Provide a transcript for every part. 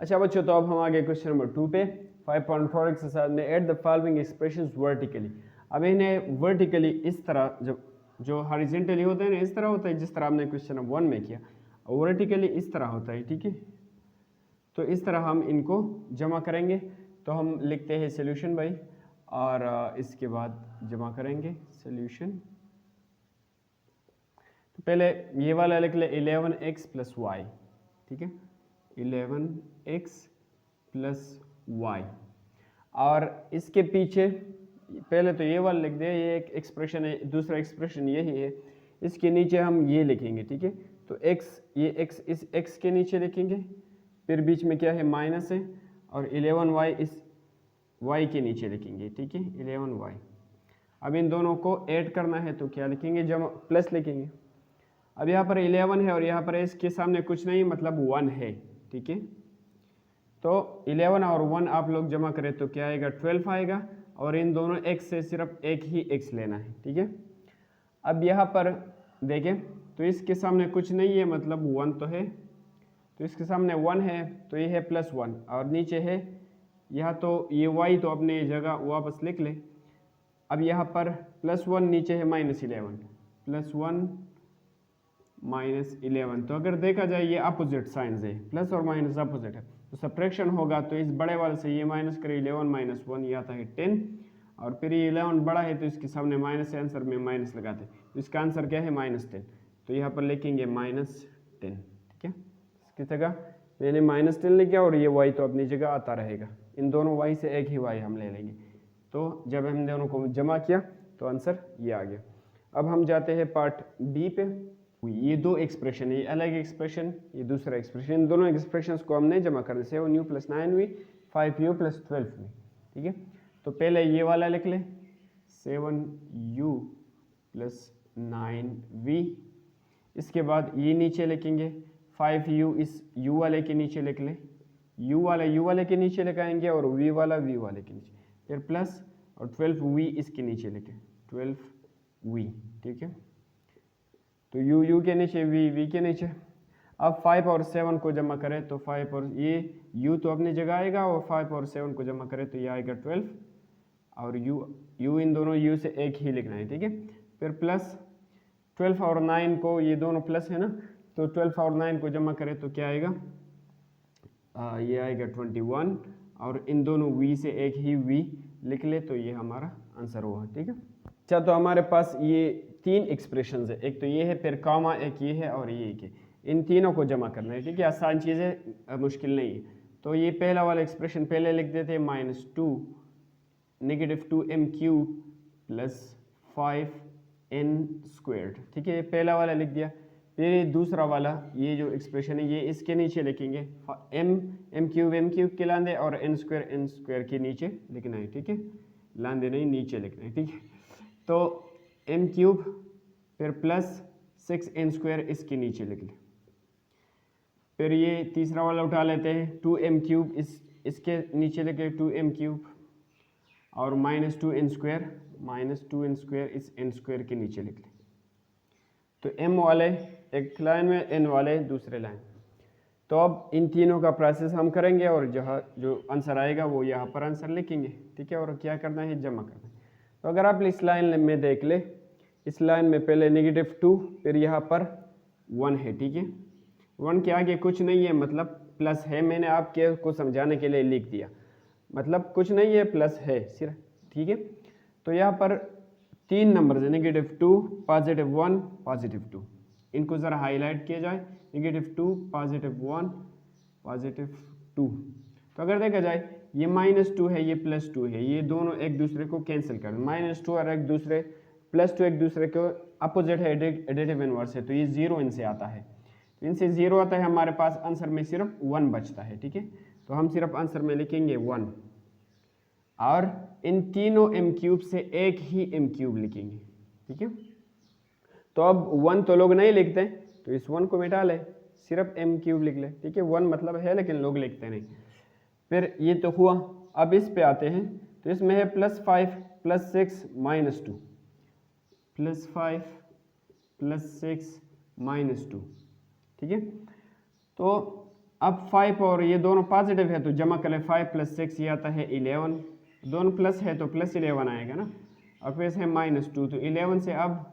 अच्छा बच्चों, तो अब हम आगे क्वेश्चन नंबर 2 पे 5.4 एक्सरसाइज में add the following expressions vertically. अब इन्हें वर्टिकली इस तरह, जब जो हॉरिजॉन्टली होते हैं ना इस तरह होता है जिस तरह हमने क्वेश्चन नंबर 1 में किया, और वर्टिकली इस तरह होता है। ठीक है, तो इस तरह हम इनको जमा करेंगे। तो हम लिखते हैं सोल्यूशन भाई, और इसके बाद जमा करेंगे सोल्यूशन। तो पहले ये वाला लिख ले 11x + y। ठीक है, 11x + y, और इसके पीछे पहले तो ये वाला लिख दे, ये एक एक्सप्रेशन है, दूसरा एक्सप्रेशन यही है, इसके नीचे हम ये लिखेंगे। ठीक है, तो x, ये x इस x के नीचे लिखेंगे, फिर बीच में क्या है माइनस है, और 11y इस y के नीचे लिखेंगे। ठीक है, 11y। अब इन दोनों को ऐड करना है तो क्या लिखेंगे, जमा प्लस लिखेंगे। अब यहाँ पर 11 है और यहाँ पर इसके सामने कुछ नहीं, मतलब 1 है। ठीक है, तो 11 और 1 आप लोग जमा करें तो क्या आएगा, 12 आएगा, और इन दोनों x से सिर्फ एक ही x लेना है। ठीक है, अब यहाँ पर देखें तो इसके सामने कुछ नहीं है, मतलब 1 तो है, तो इसके सामने 1 है, तो ये है +1, और नीचे है यहाँ, तो ये y तो अपने जगह वापस लिख ले। अब यहाँ पर +1, नीचे है -11, +1 -11, तो अगर देखा जाए ये अपोजिट साइंस है, प्लस और माइनस अपोजिट है, तो सब्ट्रैक्शन होगा तो इस बड़े वाले से ये माइनस करें, 11 - 1 ये आता है 10, और फिर ये 11 बड़ा है तो इसके सामने माइनस है, आंसर में माइनस लगाते, तो इसका आंसर क्या है -10, तो यहाँ पर लिखेंगे -10। ठीक है, इसकी जगह मैंने -10 लिखा, और ये y तो अपनी जगह आता रहेगा, इन दोनों y से एक ही y हम ले लेंगे। तो जब हम दोनों को जमा किया तो आंसर ये आ गया। अब हम जाते हैं पार्ट बी पे। ये दो एक्सप्रेशन है, ये अलग एक्सप्रेशन, ये दूसरा एक्सप्रेशन, इन दोनों एक्सप्रेशंस को हमने जमा करना, 7u + 9v 5u + 12v। ठीक है, तो पहले ये वाला लिख ले, 7u + 9v, इसके बाद ये नीचे लिखेंगे 5u, इस u वाले के नीचे लिख ले, u वाले के नीचे लिखाएंगे, और v वाला v वाले के नीचे, फिर प्लस, और 12v इसके नीचे लिखे, 12v। ठीक है, तो u के नीचे v के नीचे। अब 5 और 7 को जमा करें तो 5 और ये u तो अपनी जगह आएगा, और 5 और 7 को जमा करें तो ये आएगा 12, और u इन दोनों u से एक ही लिखना है। ठीक है, फिर प्लस 12 और 9 को, ये दोनों प्लस है ना, तो 12 और 9 को जमा करें तो क्या आएगा, ये आएगा 21, और इन दोनों v से एक ही v लिख ले, तो ये हमारा आंसर हुआ। ठीक है, अच्छा, तो हमारे पास ये 3 एक्सप्रेशंस है, एक तो ये है, फिर कामा एक ये है, और ये एक है, इन तीनों को जमा करना है। ठीक है, आसान चीज़ है, मुश्किल नहीं है। तो ये पहला वाला एक्सप्रेशन पहले लिख देते हैं, -2 -2m³ + 5n²। ठीक है, ये पहला वाला लिख दिया। फिर दूसरा वाला, ये जो एक्सप्रेशन है ये इसके नीचे लिखेंगे, m³ के लांदे, और n² के नीचे लिखना है। ठीक है, लांदे नहीं, नीचे लिखना है। ठीक है, तो m³ फिर प्लस 6n² इसके नीचे लिख ले। फिर ये तीसरा वाला उठा लेते हैं, 2m³ इसके नीचे लिखे, 2m³, और -2n² इस n² के नीचे लिख ले। तो m वाले एक लाइन में, n वाले दूसरे लाइन। तो अब इन तीनों का प्रोसेस हम करेंगे, और जहाँ जो आंसर आएगा वो यहाँ पर आंसर लिखेंगे। ठीक है, और क्या करना है, जमा करना है। तो अगर आप इस लाइन में देख ले, इस लाइन में पहले -2, फिर यहाँ पर 1 है। ठीक है, 1 के आगे कुछ नहीं है, मतलब प्लस है, मैंने आपके को समझाने के लिए लिख दिया, मतलब कुछ नहीं है, प्लस है सिर्फ। ठीक है, तो यहाँ पर 3 नंबर है, -2, +1, +2, इनको ज़रा हाईलाइट किया जाए, -2, +1, +2। तो अगर देखा जाए ये -2 है, ये +2 है, ये दोनों एक दूसरे को कैंसिल कर, -2 और एक दूसरे +2 एक दूसरे को अपोजिट है, एडिटिव इनवर्स है, तो ये 0 इनसे आता है, तो इनसे 0 आता है, हमारे पास आंसर में सिर्फ 1 बचता है। ठीक है, तो हम सिर्फ आंसर में लिखेंगे 1, और इन तीनों m³ से एक ही m³ लिखेंगे। ठीक है, तो अब 1 तो लोग नहीं लिखते, तो इस 1 को मिटा ले, सिर्फ m³ लिख ले। ठीक है, 1 मतलब है लेकिन लोग लिखते नहीं। फिर ये तो हुआ, अब इस पे आते हैं, तो इसमें है +5 + 6 -2, +5 + 6 -2। ठीक है, तो अब 5 और ये दोनों पॉजिटिव है तो जमा कर ले, 5 + 6 ये आता है 11, दोनों प्लस है तो +11 आएगा ना, और फिर से -2 तो 11 से अब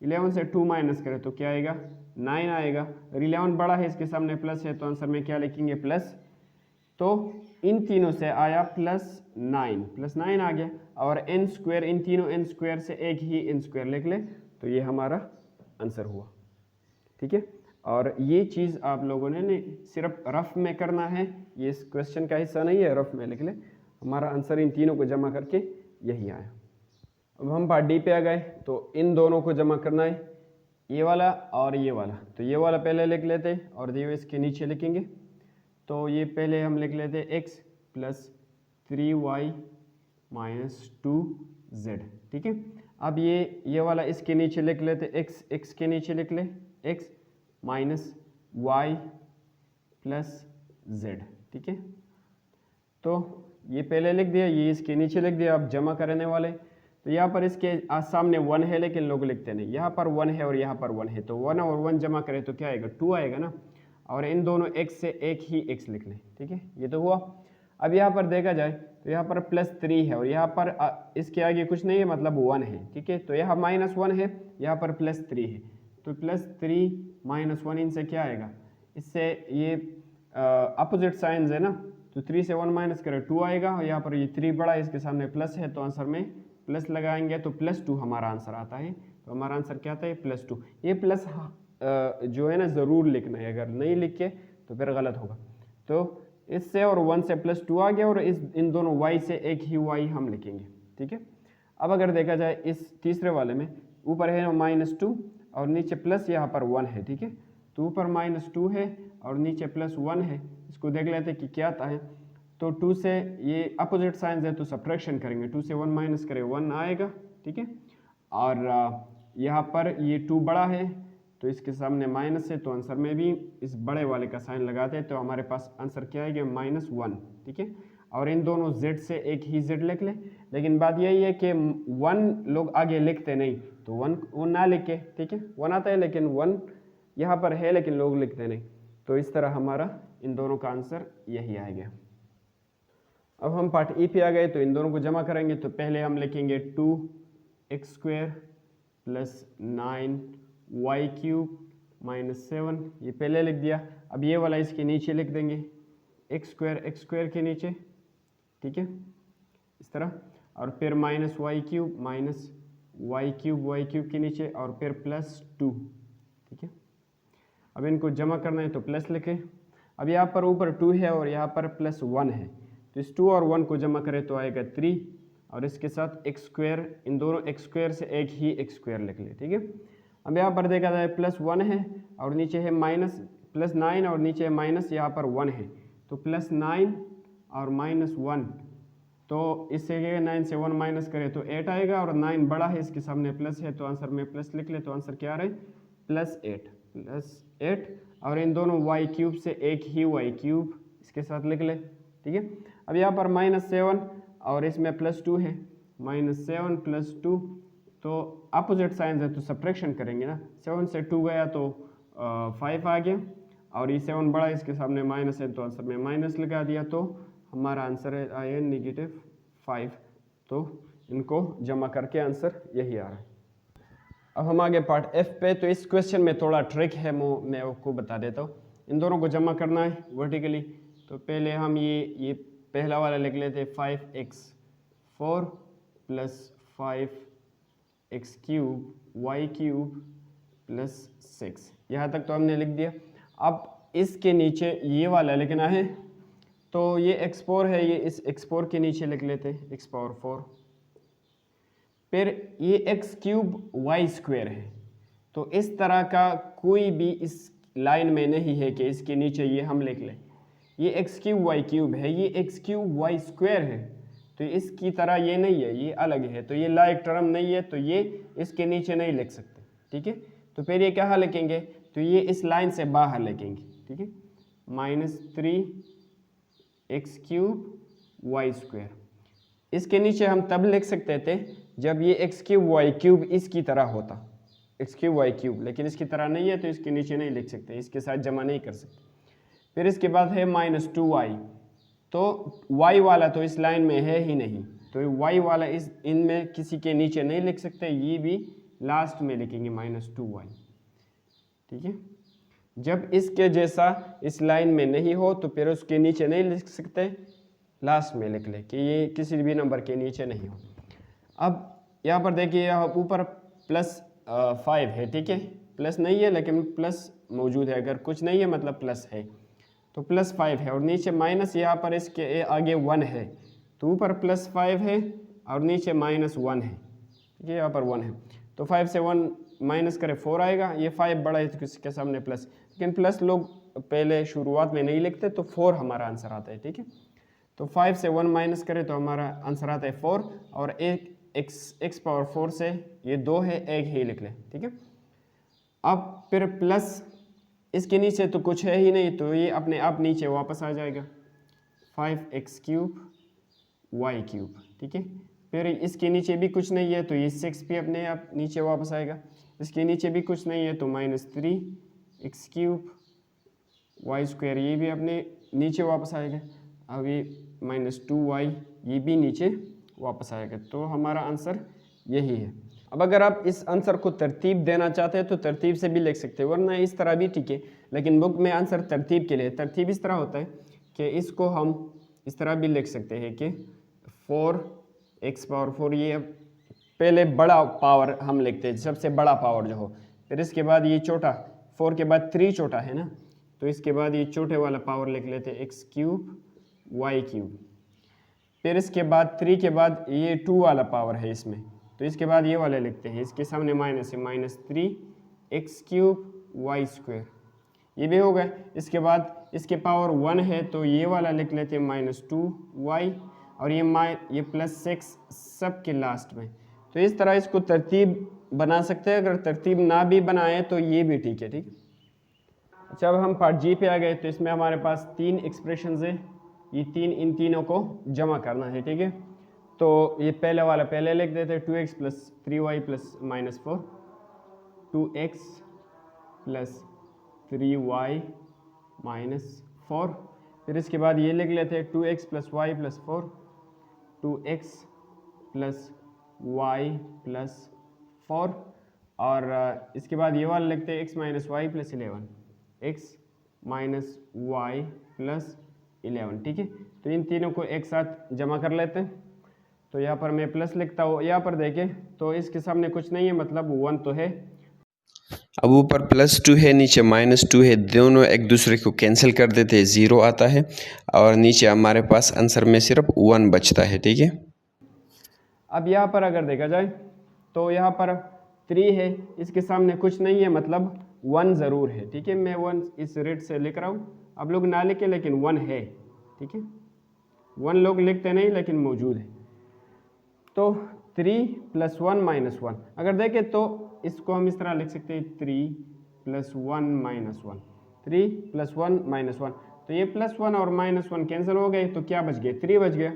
11 से 2 माइनस करें तो क्या आएगा 9 आएगा, और 11 बड़ा है इसके सामने प्लस है तो आंसर में क्या लिखेंगे प्लस, तो इन तीनों से आया +9 आ गया, और n स्क्वायर, इन तीनों n स्क्वायर से एक ही n स्क्वायर लिख ले तो ये हमारा आंसर हुआ। ठीक है, और ये चीज़ आप लोगों ने सिर्फ रफ में करना है, ये इस क्वेश्चन का हिस्सा नहीं है, रफ में लिख ले। हमारा आंसर इन तीनों को जमा करके यही आया। अब हम पार्ट डी पे आ गए, तो इन दोनों को जमा करना है, ये वाला और ये वाला, तो ये वाला पहले लिख लेते और ये इसके नीचे लिखेंगे। तो ये पहले हम लिख लेते x + 3y - 2z। ठीक है, अब ये वाला इसके नीचे लिख लेते, x के नीचे लिख ले x - y + z। ठीक है, तो ये पहले लिख दिया, ये इसके नीचे लिख दिया। अब जमा करने वाले, तो यहाँ पर इसके सामने 1 है लेकिन लोग लिखते नहीं, यहाँ पर 1 है और यहाँ पर 1 है, तो 1 और 1 जमा करें तो क्या आएगा 2 आएगा ना, और इन दोनों x से एक ही x लिख लें। ठीक है, ये तो हुआ। अब यहाँ पर देखा जाए तो यहाँ पर +3 है और यहाँ पर इसके आगे कुछ नहीं है, मतलब 1 है। ठीक है, तो यहाँ -1 है, यहाँ पर +3 है, तो +3 - 1 इनसे क्या आएगा, इससे ये अपोजिट साइंस है ना, तो 3 से 1 माइनस करें 2 आएगा, और यहाँ पर ये 3 बड़ा है, इसके सामने प्लस है तो आंसर में प्लस लगाएंगे तो +2 हमारा आंसर आता है। तो हमारा आंसर क्या आता है +2। ये प्लस जो है ना ज़रूर लिखना है, अगर नहीं लिखे तो फिर गलत होगा। तो इससे और 1 से +2 आ गया, और इन दोनों y से एक ही y हम लिखेंगे। ठीक है, अब अगर देखा जाए इस तीसरे वाले में ऊपर है -2 और नीचे प्लस यहाँ पर 1 है। ठीक है, तो ऊपर -2 है और नीचे +1 है, इसको देख लेते कि क्या आता है। तो 2 से ये अपोजिट साइंस है तो सब्ट्रैक्शन करेंगे, 2 से 1 माइनस करें 1 आएगा। ठीक है, और यहाँ पर ये 2 बड़ा है तो इसके सामने माइनस है, तो आंसर में भी इस बड़े वाले का साइन लगाते हैं, तो हमारे पास आंसर क्या आएगा -1। ठीक है, और इन दोनों z से एक ही z लिख ले, लेकिन बात यही है कि 1 लोग आगे लिखते नहीं, तो 1 ना लिखे। ठीक है, 1 आता है लेकिन 1 यहाँ पर है लेकिन लोग लिखते नहीं, तो इस तरह हमारा इन दोनों का आंसर यही आएगा। अब हम पार्ट ई पे आ गए, तो इन दोनों को जमा करेंगे, तो पहले हम लिखेंगे 2x² + 9y³ - 7, ये पहले लिख दिया। अब ये वाला इसके नीचे लिख देंगे, x² के नीचे। ठीक है, इस तरह, और फिर -y³ y³ के नीचे, और फिर +2। ठीक है, अब इनको जमा करना है तो प्लस लिखें। अब यहाँ पर ऊपर 2 है और यहाँ पर +1 है, तो इस 2 और 1 को जमा करें तो आएगा 3, और इसके साथ x², इन दोनों x² से एक ही x² लिख ले। ठीक है, अब यहाँ पर देखा जाए +1 है और नीचे है +9 और नीचे है माइनस, यहाँ पर 1 है, तो +9 और -1, तो इससे 9 से 1 माइनस करें तो 8 आएगा, और 9 बड़ा है, इसके सामने प्लस है तो आंसर में प्लस लिख ले, तो आंसर क्या आ रहा है +8, और इन दोनों y³ से एक ही y³ इसके साथ लिख ले। ठीक है, अब यहाँ पर -7 और इसमें +2 है, -7 + 2, तो अपोजिट साइंस है तो सब्ट्रैक्शन करेंगे ना, 7 से 2 गया तो 5 आ गया, और ये 7 बड़ा इसके सामने माइनस है तो आंसर में माइनस लगा दिया, तो हमारा आंसर आया -5। तो इनको जमा करके आंसर यही आ रहा है। अब हम आगे पार्ट एफ पे, तो इस क्वेश्चन में थोड़ा ट्रिक है, मैं आपको बता देता हूँ। इन दोनों को जमा करना है वर्टिकली, तो पहले हम ये पहला वाला लिख लेते 5x4 + 5x³ y³ + 6, यहाँ तक तो हमने लिख दिया। अब इसके नीचे ये वाला लिखना है, तो ये x4 है, ये इस x4 के नीचे लिख लेते हैं x⁴, फिर ये x³ y² है, तो इस तरह का कोई भी इस लाइन में नहीं है कि इसके नीचे ये हम लिख लें। ये x³ y³ है, ये x³ y² है, तो इसकी तरह ये नहीं है, ये अलग है, तो ये लाइक टर्म नहीं है, तो ये इसके नीचे नहीं लिख सकते। ठीक है, तो फिर ये कहाँ लिखेंगे, तो ये इस लाइन से बाहर लिखेंगे। ठीक है, -3x³ y², इसके नीचे हम तब लिख सकते थे जब ये x³ y³ इसकी तरह होता, x³ y³, लेकिन इसकी तरह नहीं है तो इसके नीचे नहीं लिख सकते, इसके साथ जमा नहीं कर सकते। फिर इसके बाद है -2y, तो y वाला तो इस लाइन में है ही नहीं, तो y वाला इस इनमें किसी के नीचे नहीं लिख सकते, ये भी लास्ट में लिखेंगे -2y। ठीक है, जब इसके जैसा इस लाइन में नहीं हो तो फिर उसके नीचे नहीं लिख सकते, लास्ट में लिख ले कि ये किसी भी नंबर के नीचे नहीं हो। अब यहाँ पर देखिए, यहाँ ऊपर +5 है, ठीक है, प्लस नहीं है लेकिन प्लस मौजूद है, अगर कुछ नहीं है मतलब प्लस है, तो +5 है, और नीचे माइनस यहाँ पर इसके आगे 1 है, तो ऊपर +5 है और नीचे -1 है, ठीक है, यहाँ पर 1 है, तो 5 से 1 माइनस करें 4 आएगा, ये 5 बड़ा है तो इसके सामने प्लस, लेकिन प्लस लोग पहले शुरुआत में नहीं लिखते, तो 4 हमारा आंसर आता है। ठीक है, तो 5 से 1 माइनस करें तो हमारा आंसर आता है 4, और एक x पावर 4 से ये 2 है, एक ही लिख लें। ठीक है, अब फिर प्लस इसके नीचे तो कुछ है ही नहीं, तो ये अपने आप नीचे वापस आ जाएगा, 5x³ y³। ठीक है, फिर इसके नीचे भी कुछ नहीं है तो ये 6 भी अपने आप नीचे वापस आएगा, इसके नीचे भी कुछ नहीं है तो -3x³ y², ये भी अपने नीचे वापस आएगा। अब ये -2y, ये भी नीचे वापस आएगा, तो हमारा आंसर यही है। अब अगर आप इस आंसर को तरतीब देना चाहते हैं तो तरतीब से भी लिख सकते हैं, वरना इस तरह भी ठीक है, लेकिन बुक में आंसर तरतीब के लिए, तरतीब इस तरह होता है कि इसको हम इस तरह भी लिख सकते हैं कि 4x⁴, ये पहले बड़ा पावर हम लिखते हैं, सबसे बड़ा पावर जो हो, फिर इसके बाद ये छोटा, 4 के बाद 3 छोटा है ना, तो इसके बाद ये छोटे वाला पावर लिख लेते हैं x³ y³, फिर इसके बाद 3 के बाद ये 2 वाला पावर है इसमें, तो इसके बाद ये वाले लिखते हैं, इसके सामने माइनस है, -3x³ y², ये भी हो गए। इसके बाद इसके पावर 1 है तो ये वाला लिख लेते हैं -2y, और ये +6 सब के लास्ट में। तो इस तरह इसको तरतीब बना सकते हैं, अगर तरतीब ना भी बनाए तो ये भी ठीक है। ठीक है, अच्छा, अब हम पार्ट जी पे आ गए, तो इसमें हमारे पास 3 एक्सप्रेशंस है, ये इन तीनों को जमा करना है। ठीक है, तो ये पहले वाला पहले लिख देते हैं, 2x + 3y + -4, 2x + 3y -4, फिर इसके बाद ये लिख लेते हैं 2x + y + 4, 2x + y + 4, और इसके बाद ये वाला लिखते हैं x - y + 11, x - y + 11। ठीक है, तो इन तीनों को एक साथ जमा कर लेते हैं, तो यहाँ पर मैं प्लस लिखता हूँ, यहाँ पर देखें तो इसके सामने कुछ नहीं है, मतलब 1 तो है, अब ऊपर +2 है, नीचे -2 है, दोनों एक दूसरे को कैंसिल कर देते हैं, 0 आता है, और नीचे हमारे पास आंसर में सिर्फ 1 बचता है। ठीक है, अब यहाँ पर अगर देखा जाए तो यहाँ पर 3 है, इसके सामने कुछ नहीं है, मतलब 1 ज़रूर है। ठीक है, मैं 1 इस रेट से लिख रहा हूँ, अब लोग ना लिखे लेकिन 1 है। ठीक है, 1 लोग लिखते नहीं लेकिन मौजूद है, तो 3 + 1 - 1, अगर देखें तो इसको हम इस तरह लिख सकते हैं, 3 + 1 - 1, 3 + 1 - 1, तो ये +1 और -1 कैंसिल हो गए, तो क्या बच गए, 3 बच गया,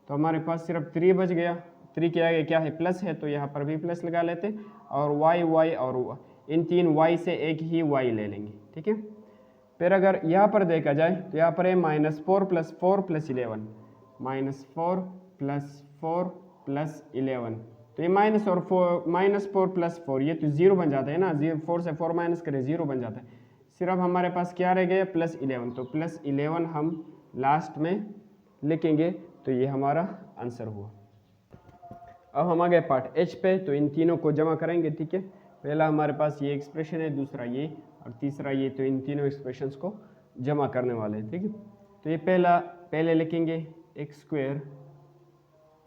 तो हमारे पास सिर्फ 3 बच गया। 3 के आगे क्या है, प्लस है, तो यहाँ पर भी प्लस लगा लेते, और y और इन 3 y से एक ही y ले लेंगे। ठीक है, फिर अगर यहाँ पर देखा जाए तो यहाँ पर है -4 + 4 + 11, -4 + 4 + 11, तो ये -4 + 4 ये तो 0 बन जाता है ना, 4 से 4 माइनस करें 0 बन जाता है, सिर्फ हमारे पास क्या रह गया, +11, तो +11 हम लास्ट में लिखेंगे, तो ये हमारा आंसर हुआ। अब हम आ गए पार्ट एच पे, तो इन तीनों को जमा करेंगे। ठीक है, पहला हमारे पास ये एक्सप्रेशन है, दूसरा ये, और तीसरा ये, तो इन तीनों एक्सप्रेशंस को जमा करने वाले हैं। ठीक है, तो ये पहले लिखेंगे x²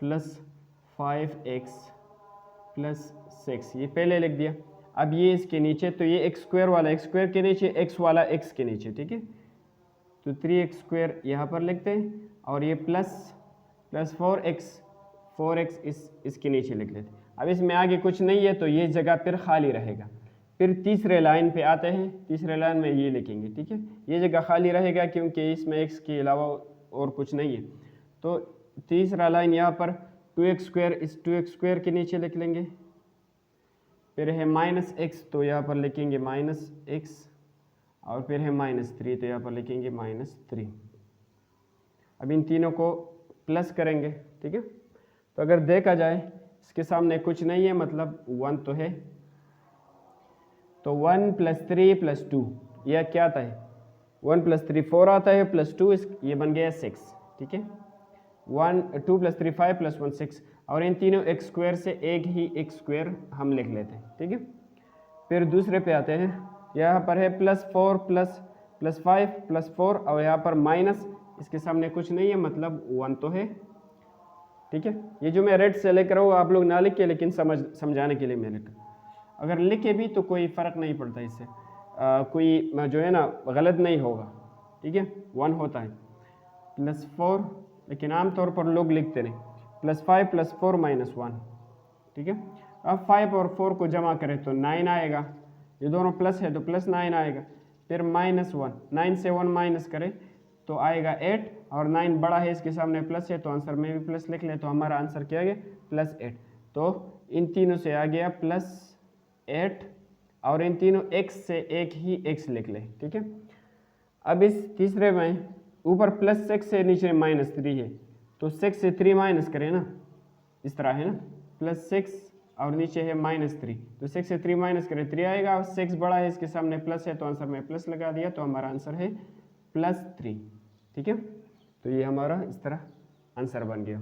+ 5x + 6, ये पहले लिख दिया। अब ये इसके नीचे, तो ये x² वाला x² के नीचे, x वाला x के नीचे। ठीक है, तो 3x² यहाँ पर लिखते हैं, और ये प्लस 4x इसके नीचे लिख लेते हैं। अब इसमें आगे कुछ नहीं है तो ये जगह फिर खाली रहेगा। फिर तीसरे लाइन पे आते हैं, तीसरे लाइन में ये लिखेंगे। ठीक है, ये जगह खाली रहेगा क्योंकि इसमें x के अलावा और कुछ नहीं है, तो तीसरा लाइन यहाँ पर 2x² इस 2x² के नीचे लिख लेंगे, फिर है -x, तो यहाँ पर लिखेंगे -x, और फिर है -3, तो यहाँ पर लिखेंगे -3। अब इन तीनों को प्लस करेंगे, ठीक है। तो अगर देखा जाए इसके सामने कुछ नहीं है, मतलब 1 तो है, तो 1 + 3 + 2 यह क्या आता है, 1 + 3 4 आता है, +2 ये बन गया 6, ठीक है। 2 + 3 5 + 1 6, और इन तीनों x² से एक ही x² हम लिख लेते हैं, ठीक है। फिर दूसरे पे आते हैं, यहाँ पर है +4 + 5 + 4, और यहाँ पर माइनस, इसके सामने कुछ नहीं है, मतलब 1 तो है, ठीक है। ये जो मैं रेड से लेकर रहा हूँ आप लोग ना लिखिए, लेकिन समझाने के लिए मैं लिख, अगर लिखे भी तो कोई फ़र्क नहीं पड़ता इससे, कोई जो है ना गलत नहीं होगा, ठीक है। 1 होता है, +4, लेकिन आमतौर पर लोग लिखते नहीं, +5 + 4 - 1, ठीक है। अब 5 और 4 को जमा करें तो 9 आएगा, ये दोनों प्लस है तो +9 आएगा। फिर -1, 9 से 1 माइनस करें तो आएगा 8, और 9 बड़ा है, इसके सामने प्लस है, तो आंसर में भी प्लस लिख ले, तो हमारा आंसर क्या आ गया, +8। तो इन तीनों से आ गया +8, और इन तीनों x से एक ही x लिख ले, ठीक है। अब इस तीसरे में ऊपर +6 से नीचे -3 है, तो 6 से 3 माइनस करें ना, इस तरह है ना, +6 और नीचे है -3, तो 6 से 3 माइनस करें 3 आएगा, और 6 बड़ा है, इसके सामने प्लस है, तो आंसर में प्लस लगा दिया, तो हमारा आंसर है +3, ठीक है। तो ये हमारा इस तरह आंसर बन गया।